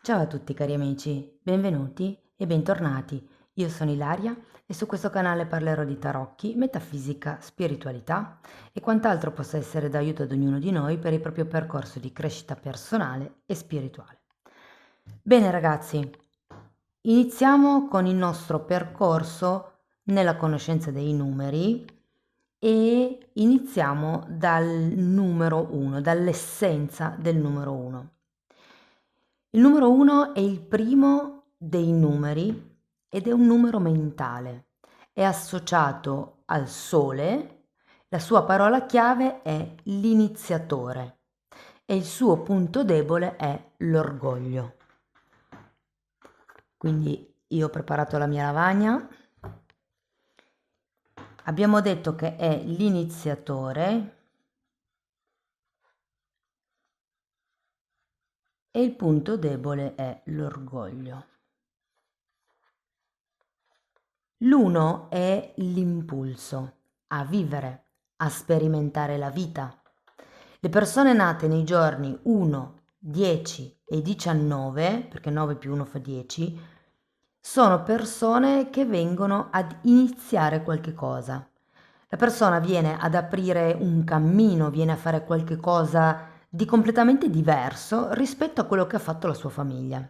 Ciao a tutti cari amici, benvenuti e bentornati. Io sono Ilaria e su questo canale parlerò di tarocchi, metafisica, spiritualità e quant'altro possa essere d'aiuto ad ognuno di noi per il proprio percorso di crescita personale e spirituale. Bene ragazzi, iniziamo con il nostro percorso nella conoscenza dei numeri e iniziamo dal numero 1, dall'essenza del numero 1. Il numero 1 è il primo dei numeri ed è un numero mentale. È associato al sole, la sua parola chiave è l'iniziatore e il suo punto debole è l'orgoglio. Quindi io ho preparato la mia lavagna. Abbiamo detto che è l'iniziatore e il punto debole è l'orgoglio. L'uno è l'impulso a vivere, a sperimentare la vita. Le persone nate nei giorni 1, 10 e 19, perché 9 più 1 fa 10, sono persone che vengono ad iniziare qualche cosa. La persona viene ad aprire un cammino, viene a fare qualche cosa di completamente diverso rispetto a quello che ha fatto la sua famiglia.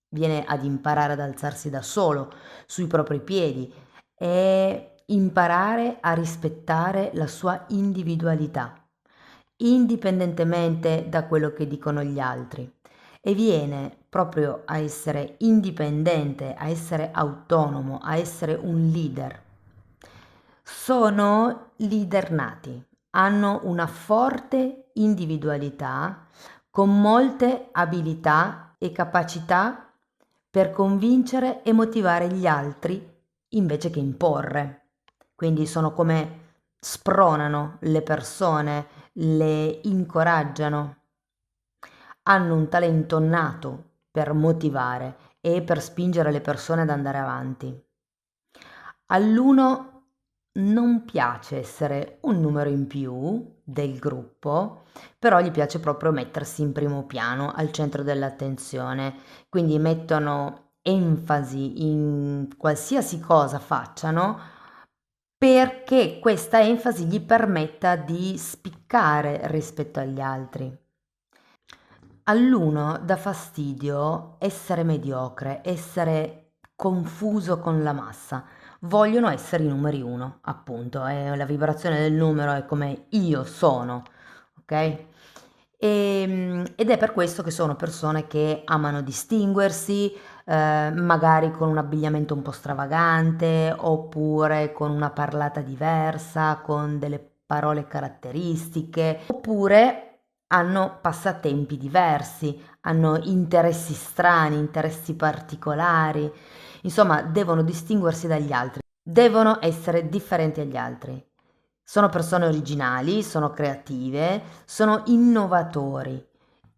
Viene ad imparare ad alzarsi da solo, sui propri piedi e imparare a rispettare la sua individualità, indipendentemente da quello che dicono gli altri. E viene proprio a essere indipendente, a essere autonomo, a essere un leader. Sono leader nati, hanno una forte individualità con molte abilità e capacità per convincere e motivare gli altri invece che imporre. Quindi sono come spronano le persone, le incoraggiano. Hanno un talento nato per motivare e per spingere le persone ad andare avanti. All'uno non piace essere un numero in più del gruppo, però gli piace proprio mettersi in primo piano, al centro dell'attenzione, quindi mettono enfasi in qualsiasi cosa facciano perché questa enfasi gli permetta di spiccare rispetto agli altri. All'uno dà fastidio essere mediocre, essere confuso con la massa. Vogliono essere i numeri uno, appunto, la vibrazione del numero è come io sono, ok? Ed è per questo che sono persone che amano distinguersi, magari con un abbigliamento un po' stravagante, oppure con una parlata diversa, con delle parole caratteristiche, oppure hanno passatempi diversi, hanno interessi strani, interessi particolari, insomma devono distinguersi dagli altri, devono essere differenti agli altri. Sono persone originali, sono creative, sono innovatori,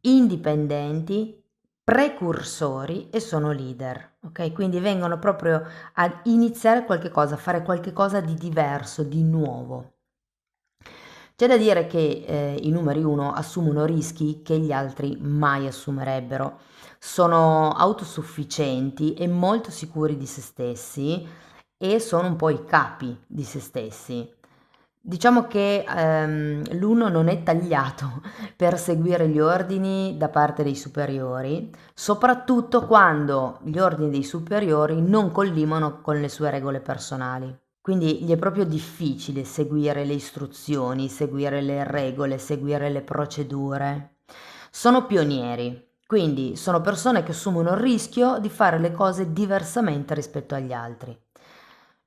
indipendenti, precursori e sono leader, ok? Quindi vengono proprio a iniziare qualche cosa, a fare qualche cosa di diverso, di nuovo. C'è da dire che i numeri 1 assumono rischi che gli altri mai assumerebbero. Sono autosufficienti e molto sicuri di se stessi e sono un po' i capi di se stessi. Diciamo che l'uno non è tagliato per seguire gli ordini da parte dei superiori, soprattutto quando gli ordini dei superiori non collimano con le sue regole personali. Quindi gli è proprio difficile seguire le istruzioni, seguire le regole, seguire le procedure. Sono pionieri, quindi sono persone che assumono il rischio di fare le cose diversamente rispetto agli altri.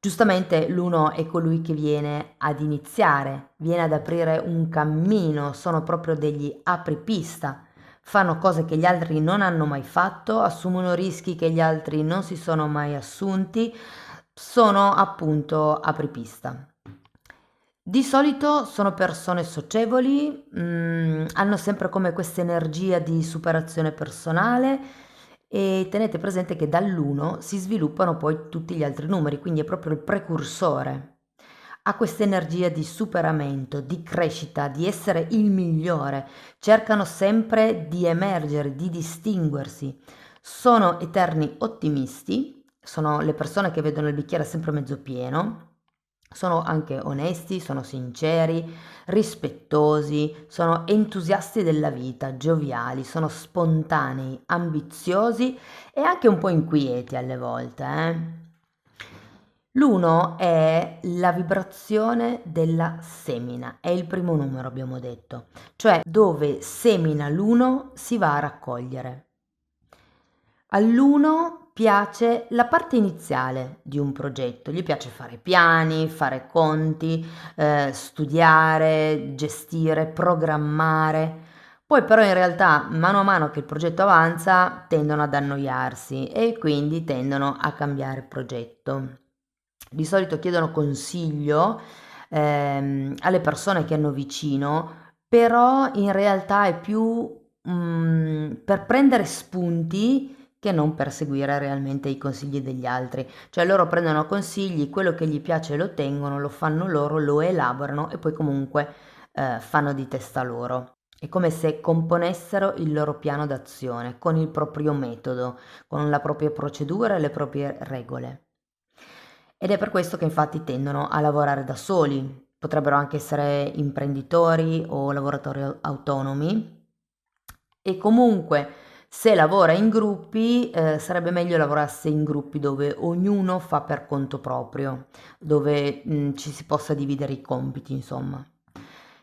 Giustamente l'uno è colui che viene ad iniziare, viene ad aprire un cammino, sono proprio degli apripista, fanno cose che gli altri non hanno mai fatto, assumono rischi che gli altri non si sono mai assunti, sono appunto apripista. Di solito sono persone socievoli, hanno sempre come questa energia di superazione personale e tenete presente che dall'1 si sviluppano poi tutti gli altri numeri, quindi è proprio il precursore. ha questa energia di superamento, di crescita, di essere il migliore, cercano sempre di emergere, di distinguersi, sono eterni ottimisti, sono le persone che vedono il bicchiere sempre mezzo pieno, sono anche onesti, sono sinceri, rispettosi, sono entusiasti della vita, gioviali, sono spontanei, ambiziosi e anche un po' inquieti alle volte, eh. L'uno è la vibrazione della semina, è il primo numero abbiamo detto, cioè dove semina l'uno si va a raccogliere. All'uno piace la parte iniziale di un progetto, gli piace fare piani, fare conti, studiare, gestire, programmare. Poi però in realtà mano a mano che il progetto avanza tendono ad annoiarsi e quindi tendono a cambiare progetto. Di solito chiedono consiglio alle persone che hanno vicino, però in realtà è più per prendere spunti che non per seguire realmente i consigli degli altri. Cioè loro prendono consigli, quello che gli piace lo tengono, lo fanno loro, lo elaborano e poi comunque fanno di testa loro. È come se componessero il loro piano d'azione con il proprio metodo, con la propria procedura e le proprie regole. Ed è per questo che infatti tendono a lavorare da soli, potrebbero anche essere imprenditori o lavoratori autonomi e comunque se lavora in gruppi sarebbe meglio lavorasse in gruppi dove ognuno fa per conto proprio, dove ci si possa dividere i compiti, insomma.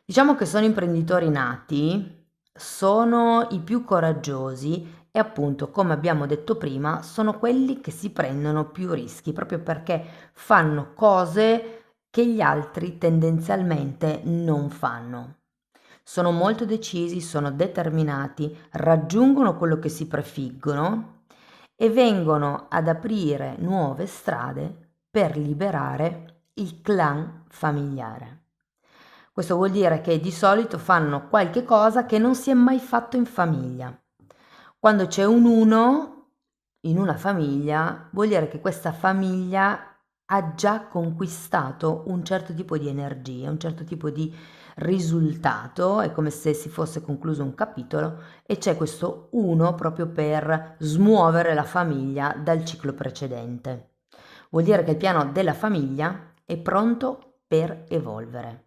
Diciamo che sono imprenditori nati, sono i più coraggiosi e appunto, come abbiamo detto prima, sono quelli che si prendono più rischi, proprio perché fanno cose che gli altri tendenzialmente non fanno. Sono molto decisi, sono determinati, raggiungono quello che si prefiggono e vengono ad aprire nuove strade per liberare il clan familiare. Questo vuol dire che di solito fanno qualche cosa che non si è mai fatto in famiglia. Quando c'è un uno in una famiglia, vuol dire che questa famiglia ha già conquistato un certo tipo di energia, un certo tipo di risultato, è come se si fosse concluso un capitolo e c'è questo uno proprio per smuovere la famiglia dal ciclo precedente. Vuol dire che il piano della famiglia è pronto per evolvere.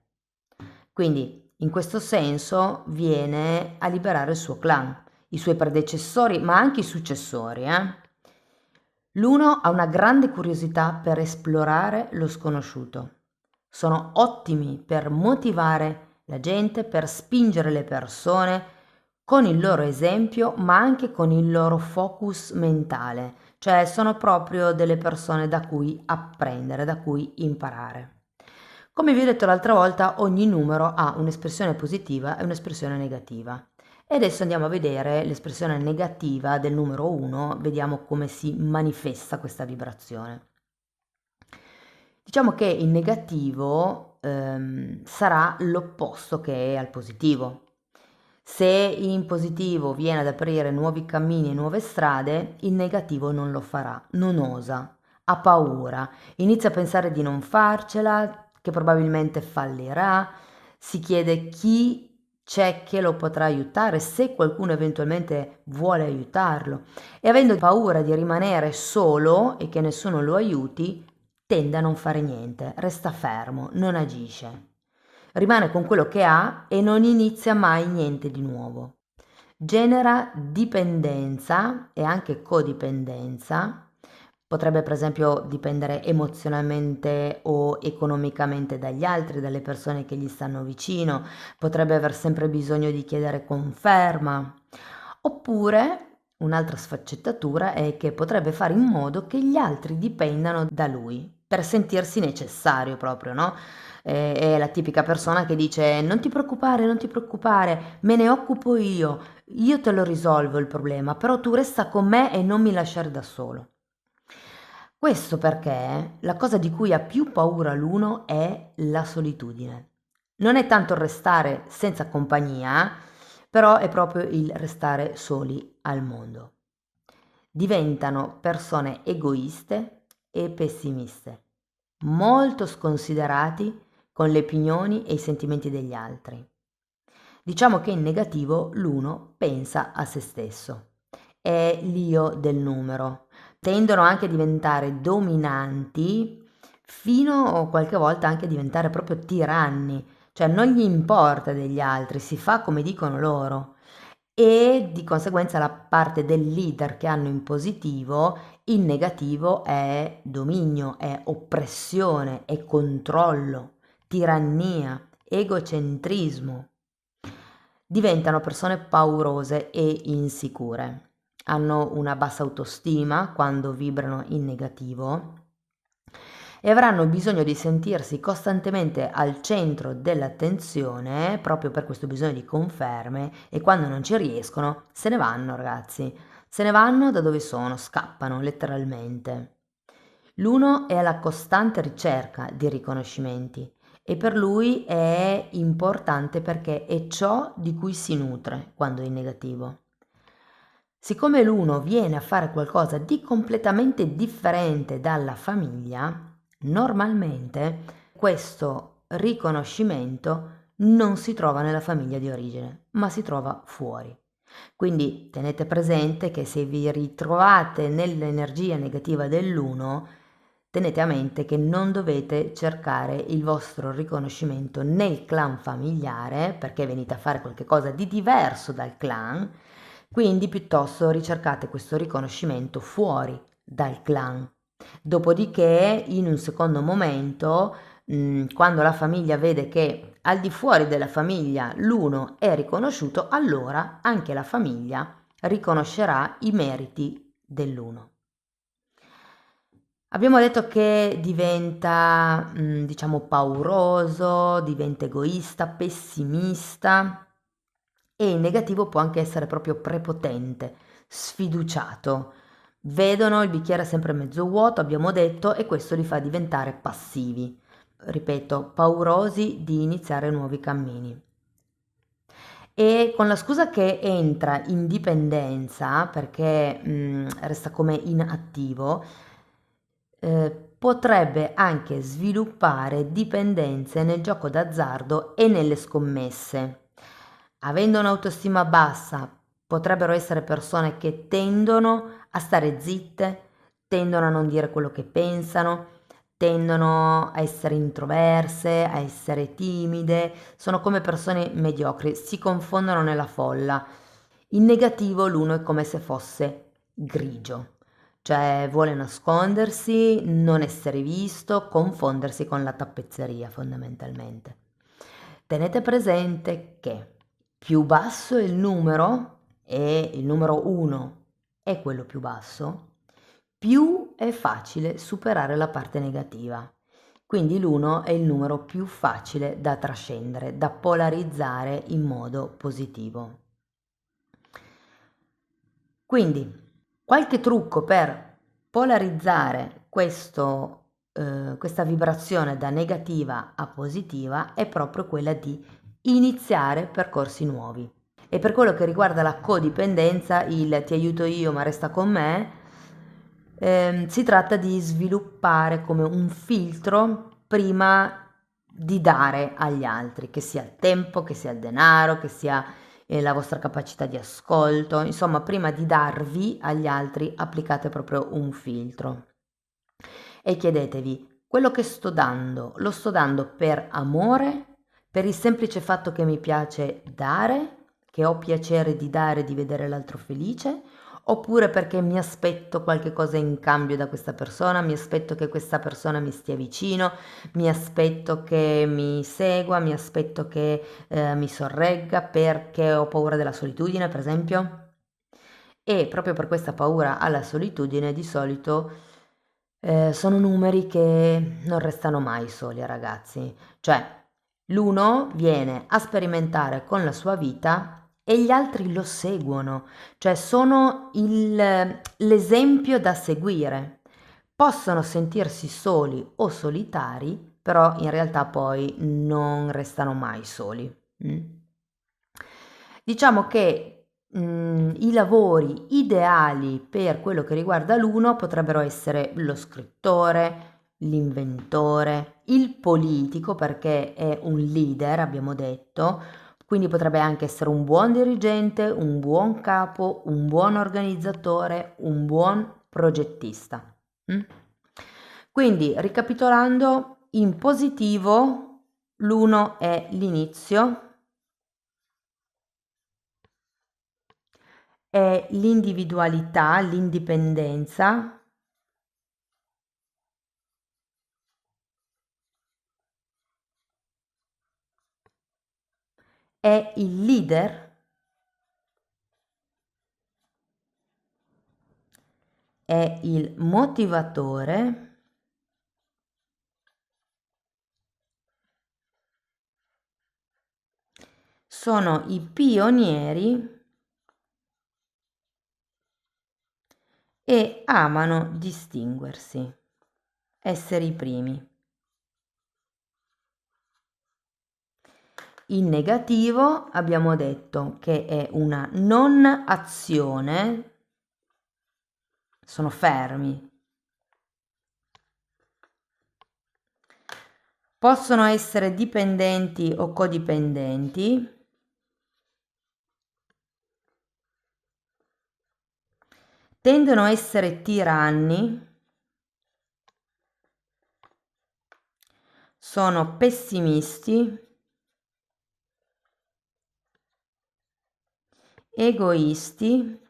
Quindi in questo senso viene a liberare il suo clan, i suoi predecessori, ma anche i successori. L'uno ha una grande curiosità per esplorare lo sconosciuto. Sono ottimi per motivare la gente, per spingere le persone con il loro esempio, ma anche con il loro focus mentale, cioè sono proprio delle persone da cui apprendere, da cui imparare. Come vi ho detto l'altra volta, ogni numero ha un'espressione positiva e un'espressione negativa. E adesso andiamo a vedere l'espressione negativa del numero 1, vediamo come si manifesta questa vibrazione. Diciamo che il negativo sarà l'opposto che è al positivo. Se in positivo viene ad aprire nuovi cammini e nuove strade, il negativo non lo farà, non osa, ha paura, inizia a pensare di non farcela, che probabilmente fallirà, si chiede chi c'è che lo potrà aiutare, se qualcuno eventualmente vuole aiutarlo e avendo paura di rimanere solo e che nessuno lo aiuti, tende a non fare niente, resta fermo, non agisce. Rimane con quello che ha e non inizia mai niente di nuovo. Genera dipendenza e anche codipendenza. Potrebbe per esempio dipendere emozionalmente o economicamente dagli altri, dalle persone che gli stanno vicino, potrebbe aver sempre bisogno di chiedere conferma. Oppure un'altra sfaccettatura è che potrebbe fare in modo che gli altri dipendano da lui per sentirsi necessario proprio, no? È la tipica persona che dice non ti preoccupare, me ne occupo io te lo risolvo il problema, però tu resta con me e non mi lasciare da solo. Questo perché la cosa di cui ha più paura l'uno è la solitudine. Non è tanto il restare senza compagnia, però è proprio il restare soli al mondo. Diventano persone egoiste e pessimiste, molto sconsiderati con le opinioni e i sentimenti degli altri. Diciamo che in negativo l'uno pensa a se stesso, è l'io del numero. Tendono anche a diventare dominanti fino qualche volta anche a diventare proprio tiranni, cioè non gli importa degli altri, si fa come dicono loro e di conseguenza la parte del leader che hanno in positivo, in negativo è dominio, è oppressione, è controllo, tirannia, egocentrismo. Diventano persone paurose e insicure. Hanno una bassa autostima quando vibrano in negativo e avranno bisogno di sentirsi costantemente al centro dell'attenzione proprio per questo bisogno di conferme e quando non ci riescono se ne vanno, ragazzi. Se ne vanno da dove sono, scappano letteralmente. L'uno è alla costante ricerca di riconoscimenti e per lui è importante perché è ciò di cui si nutre quando è in negativo. Siccome l'uno viene a fare qualcosa di completamente differente dalla famiglia, normalmente questo riconoscimento non si trova nella famiglia di origine, ma si trova fuori. Quindi tenete presente che se vi ritrovate nell'energia negativa dell'uno, tenete a mente che non dovete cercare il vostro riconoscimento nel clan familiare, perché venite a fare qualcosa di diverso dal clan, quindi piuttosto ricercate questo riconoscimento fuori dal clan. Dopodiché, in un secondo momento, quando la famiglia vede che al di fuori della famiglia l'uno è riconosciuto, allora anche la famiglia riconoscerà i meriti dell'uno. Abbiamo detto che diventa, diciamo, pauroso, diventa egoista, pessimista e in negativo può anche essere proprio prepotente, sfiduciato. Vedono il bicchiere sempre mezzo vuoto, abbiamo detto, e questo li fa diventare passivi. Ripeto, paurosi di iniziare nuovi cammini. E con la scusa che entra in dipendenza, perché resta come inattivo, potrebbe anche sviluppare dipendenze nel gioco d'azzardo e nelle scommesse. Avendo un'autostima bassa, potrebbero essere persone che tendono a stare zitte, tendono a non dire quello che pensano, tendono a essere introverse, a essere timide, sono come persone mediocri, si confondono nella folla. In negativo l'uno è come se fosse grigio, cioè vuole nascondersi, non essere visto, confondersi con la tappezzeria fondamentalmente. Tenete presente che più basso è il numero, e il numero 1 è quello più basso, più è facile superare la parte negativa. Quindi l'1 è il numero più facile da trascendere, da polarizzare in modo positivo. Quindi qualche trucco per polarizzare questa vibrazione da negativa a positiva è proprio quella di iniziare percorsi nuovi. E per quello che riguarda la codipendenza, il ti aiuto io ma resta con me, si tratta di sviluppare come un filtro prima di dare agli altri, che sia il tempo, che sia il denaro, che sia la vostra capacità di ascolto, insomma, prima di darvi agli altri applicate proprio un filtro e chiedetevi, quello che sto dando, lo sto dando per amore, per il semplice fatto che mi piace dare, che ho piacere di dare, di vedere l'altro felice, oppure perché mi aspetto qualche cosa in cambio da questa persona, mi aspetto che questa persona mi stia vicino, mi aspetto che mi segua, mi aspetto che mi sorregga perché ho paura della solitudine, per esempio. E proprio per questa paura alla solitudine di solito sono numeri che non restano mai soli, ragazzi. Cioè, l'uno viene a sperimentare con la sua vita e gli altri lo seguono, cioè sono l'esempio da seguire. Possono sentirsi soli o solitari, però in realtà poi non restano mai soli. Diciamo che i lavori ideali per quello che riguarda l'uno potrebbero essere lo scrittore, l'inventore, il politico perché è un leader, abbiamo detto, quindi potrebbe anche essere un buon dirigente, un buon capo, un buon organizzatore, un buon progettista. Mm? Quindi, ricapitolando, in positivo, l'uno è l'inizio, è l'individualità, l'indipendenza, è il leader, è il motivatore, sono i pionieri e amano distinguersi, essere i primi. In negativo abbiamo detto che è una non azione, sono fermi. Possono essere dipendenti o codipendenti. Tendono a essere tiranni. Sono pessimisti. Egoisti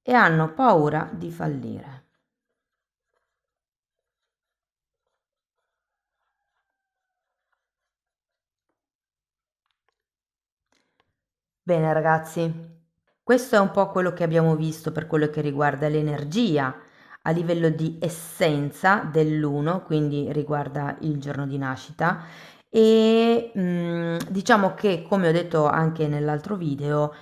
e hanno paura di fallire. Bene ragazzi, questo è un po' quello che abbiamo visto per quello che riguarda l'energia a livello di essenza dell'uno, quindi riguarda il giorno di nascita e diciamo che come ho detto anche nell'altro video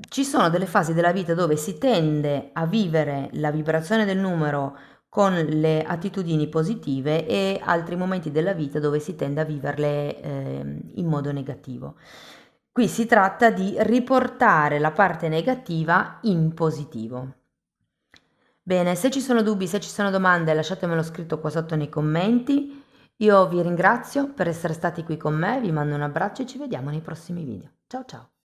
ci sono delle fasi della vita dove si tende a vivere la vibrazione del numero con le attitudini positive e altri momenti della vita dove si tende a viverle in modo negativo. Qui si tratta di riportare la parte negativa in positivo. Bene, se ci sono dubbi, se ci sono domande, lasciatemelo scritto qua sotto nei commenti. Io vi ringrazio per essere stati qui con me, vi mando un abbraccio e ci vediamo nei prossimi video. Ciao ciao!